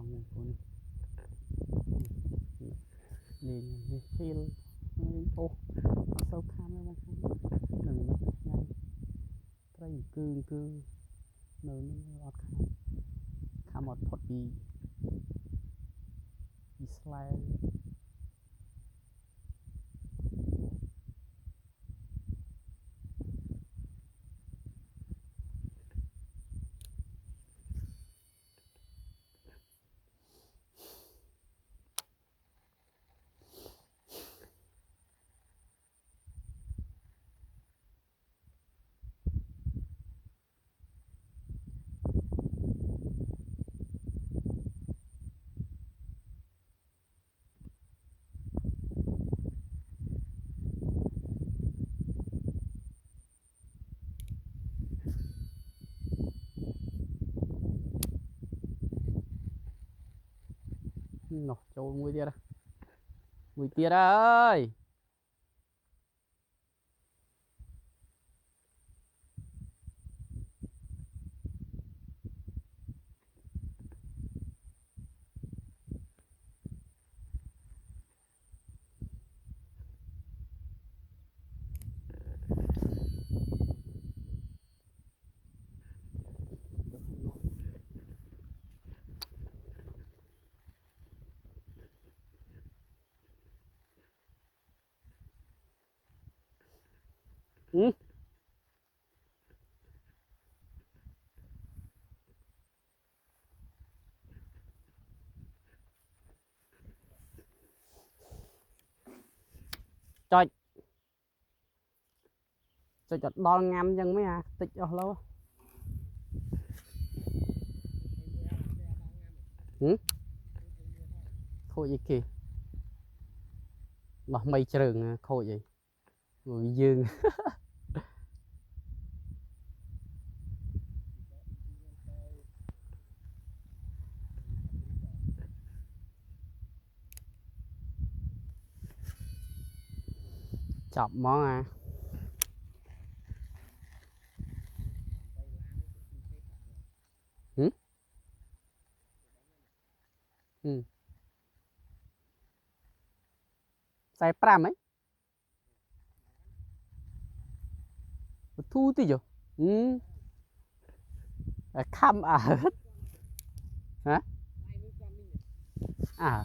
long con liền phil ô sâu kham nó đừng nhanh trai cứ nơi nó kham một phật đi Israel nó trâu mùi tia ra ơi ừ. Trời chợt đo ngắm chân mấy à tích cho lâu ừ? Thôi gì kì nó mây trường khôi vậy người dương chọc món à ừ? Ừ. Sai pram ấy thu tí rồi ừ. Khăm à hả à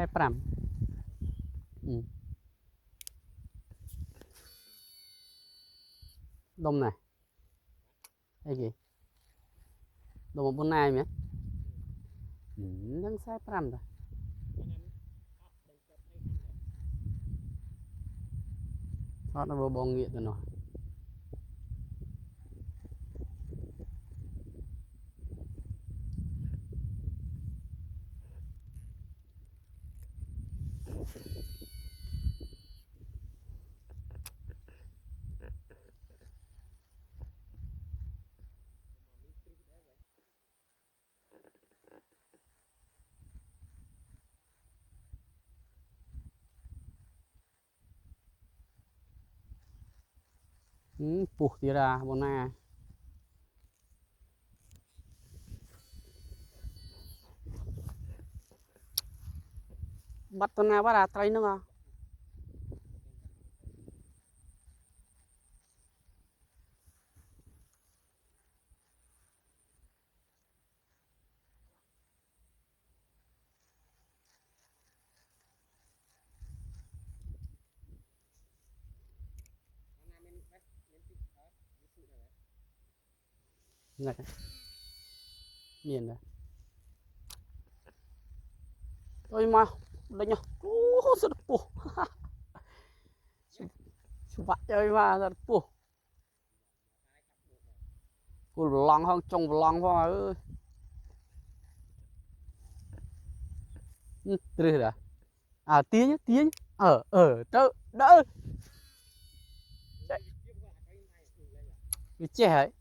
sai pram ừ. Đông này cái gì đông một bốn nay mẹ ừ. Đang sai pram rồi thoát nó vô bong nghiện rồi nó ừ. Puh tira ra bốn nay bắt con nào bắt ra tay nữa à này miền này ôi mà đây nhá rất puh vặt chơi mà rất puh cô lòng không trông lòng không ơi từ đó à tía đỡ đỡ cái trẻ ấy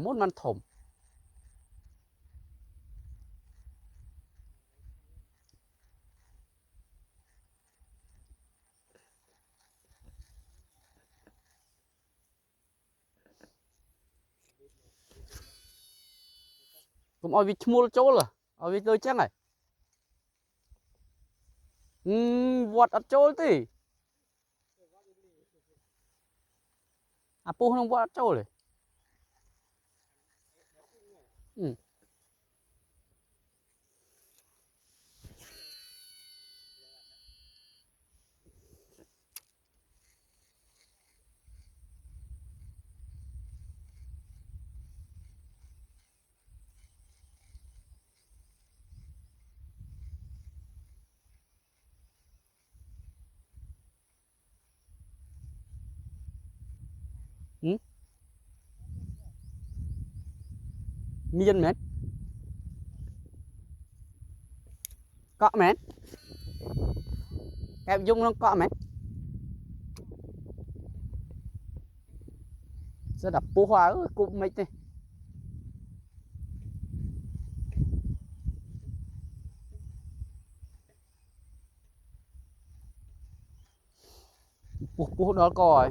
มดมันถมผมเอาวิชมูลโจ้เหรอเอาวิเลยจังไงวัดอัดโจ้ตีปูน้องวัดอัดโจ้เลยมีนแมนเกาะแมนแกยุ่งน้องเกาะแมนsẽ đập bố hoa cũng mấy này bố đó coi